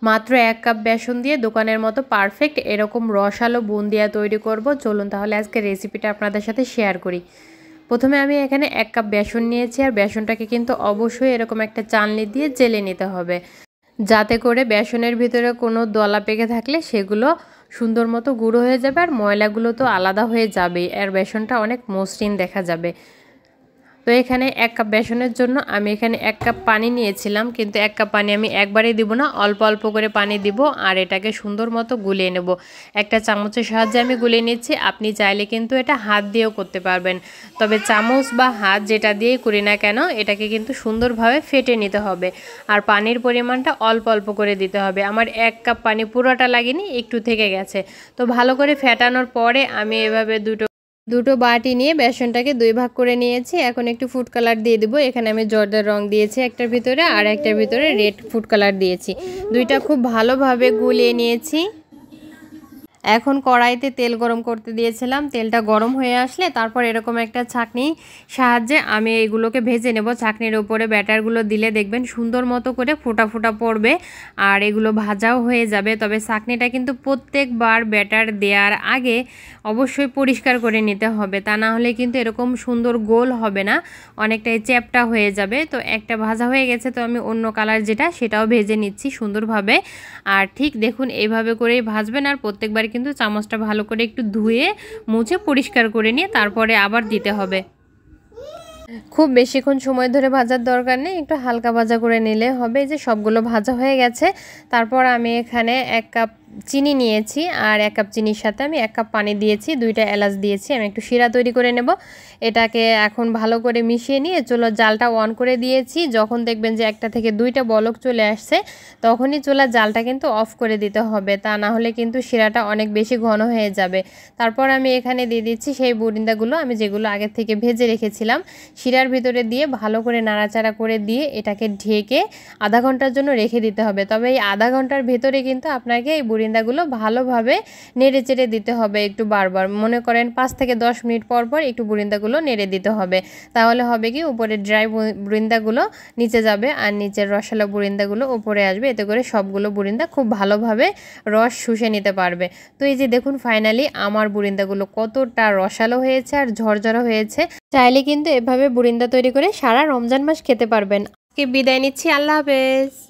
মাত্র 1 কাপ বেসন দিয়ে দোকানের মতো পারফেক্ট এরকম রসালো বুন্দিয়া তৈরি করব। চলুন তাহলে আজকে রেসিপিটা আপনাদের সাথে শেয়ার করি। প্রথমে আমি এখানে 1 কাপ বেসন নিয়েছি, আর বেসনটাকে কিন্তু অবশ্যই এরকম একটা চালনি দিয়ে জেলে নিতে হবে, যাতে করে বেসনের ভিতরে কোনো দলা পেকে থাকলে সেগুলো সুন্দর মতো গুঁড়ো হয়ে যাবে, আর ময়লাগুলো তো আলাদা হয়ে যাবেই, আর বেসনটা অনেক মসৃণ দেখা যাবে। তো এখানে 1 কাপ বেসনের জন্য আমি এখানে 1 কাপ পানি নিয়েছিলাম, কিন্তু 1 কাপ পানি আমি একবারেই দিব না, অল্প অল্প করে পানি দিব, আর এটাকে সুন্দর মতো গুলিয়ে নেব। একটা চামচের সাহায্যে আমি গুলিয়ে নিচ্ছি। আপনি চাইলে কিন্তু এটা হাত দিয়েও করতে পারবেন, তবে চামচ বা হাত যেটা দিয়েই করি না কেন এটাকে কিন্তু সুন্দরভাবে ফেটে নিতে হবে, আর পানির পরিমাণটা অল্প অল্প করে দিতে হবে। আমার 1 কাপ পানি পুরোটা লাগেনি, একটু থেকে গেছে। তো ভালো করে ফেটানোর পরে আমি এভাবে দুটো বাটি নিয়ে বেসনটাকে 2 ভাগ করে নিয়েছি। এখন একটু ফুড কালার দিয়ে দেবো। এখানে আমি জর্দার রং দিয়েছি একটার ভিতরে, আর একটার ভিতরে রেড ফুড কালার দিয়েছি। দুইটা খুব ভালোভাবে গুলিয়ে নিয়েছি। এখন কড়াইতে তেল গরম করতে দিয়েছিলাম। তেলটা গরম হয়ে আসলে তারপর এরকম একটা ছাঁকনির সাহায্যে আমি এইগুলোকে ভেজে নেব। ছাঁকনির উপরে ব্যাটারগুলো দিলে দেখবেন সুন্দর মতো করে ফোঁটা ফোঁটা পড়বে, আর এগুলো ভাজাও হয়ে যাবে। তবে ছাঁকনিটা কিন্তু প্রত্যেকবার ব্যাটার দেওয়ার আগে অবশ্যই পরিষ্কার করে নিতে হবে, তা না হলে কিন্তু এরকম সুন্দর গোল হবে না, অনেকটাই চ্যাপটা হয়ে যাবে। তো একটা ভাজা হয়ে গেছে, তো আমি অন্য কালার যেটা সেটাও ভেজে নিচ্ছি সুন্দরভাবে। আর ঠিক দেখুন এইভাবে করেই ভাজবেন, আর প্রত্যেকবার কিন্তু চামচটা ভালো করে একটু ধুয়ে মুছে পরিষ্কার করে নিয়ে তারপরে আবার দিতে হবে। খুব বেশিক্ষণ সময় ধরে ভাজার দরকার নেই, একটু হালকা ভাজা করে নিলে হবে। যে সবগুলো ভাজা হয়ে গেছে, তারপর আমি এখানে 1 কাপ চিনি নিয়েছি, আর 1 কাপ চিনির সাথে আমি 1 কাপ পানি দিয়েছি, 2টা এলাচ দিয়েছি। আমি একটু শিরা তৈরি করে নেব। এটাকে এখন ভালো করে মিশিয়ে নিয়ে চুলার জালটা অন করে দিয়েছি। যখন দেখবেন যে একটা থেকে 2টা বলক চলে আসছে, তখনই চুলার জালটা কিন্তু অফ করে দিতে হবে, তা না হলে কিন্তু শিরাটা অনেক বেশি ঘন হয়ে যাবে। তারপর আমি এখানে দিয়ে দিচ্ছি সেই বুরিন্দাগুলো, আমি যেগুলো আগে থেকে ভেজে রেখেছিলাম। শিরার ভিতরে দিয়ে ভালো করে নাড়াচাড়া করে দিয়ে এটাকে ঢেকে আধা ঘন্টার জন্য রেখে দিতে হবে। তবে এই আধা ঘন্টার ভেতরে কিন্তু আপনাকে এই বুরিন্দাগুলো ভালোভাবে নেড়ে চেড়ে দিতে হবে একটু বারবার। মনে করেন 5 থেকে 10 মিনিট পর পর একটু বুরিন্দাগুলো নেড়ে দিতে হবে। তাহলে হবে কি, উপরে ড্রাই বুরিন্দাগুলো নিচে যাবে, আর নিচের রসালো বুরিন্দাগুলো উপরে আসবে। এতে করে সবগুলো বুরিন্দা খুব ভালোভাবে রস শুষে নিতে পারবে। তো এই যে দেখুন ফাইনালি আমার বুরিন্দাগুলো কতটা রসালো হয়েছে আর ঝরঝরা হয়েছে। চাইলে কিন্তু এভাবে বুরিন্দা তৈরি করে সারা রমজান মাস খেতে পারবেন। আজকে বিদায় নিচ্ছি, আল্লাহ হাফেজ।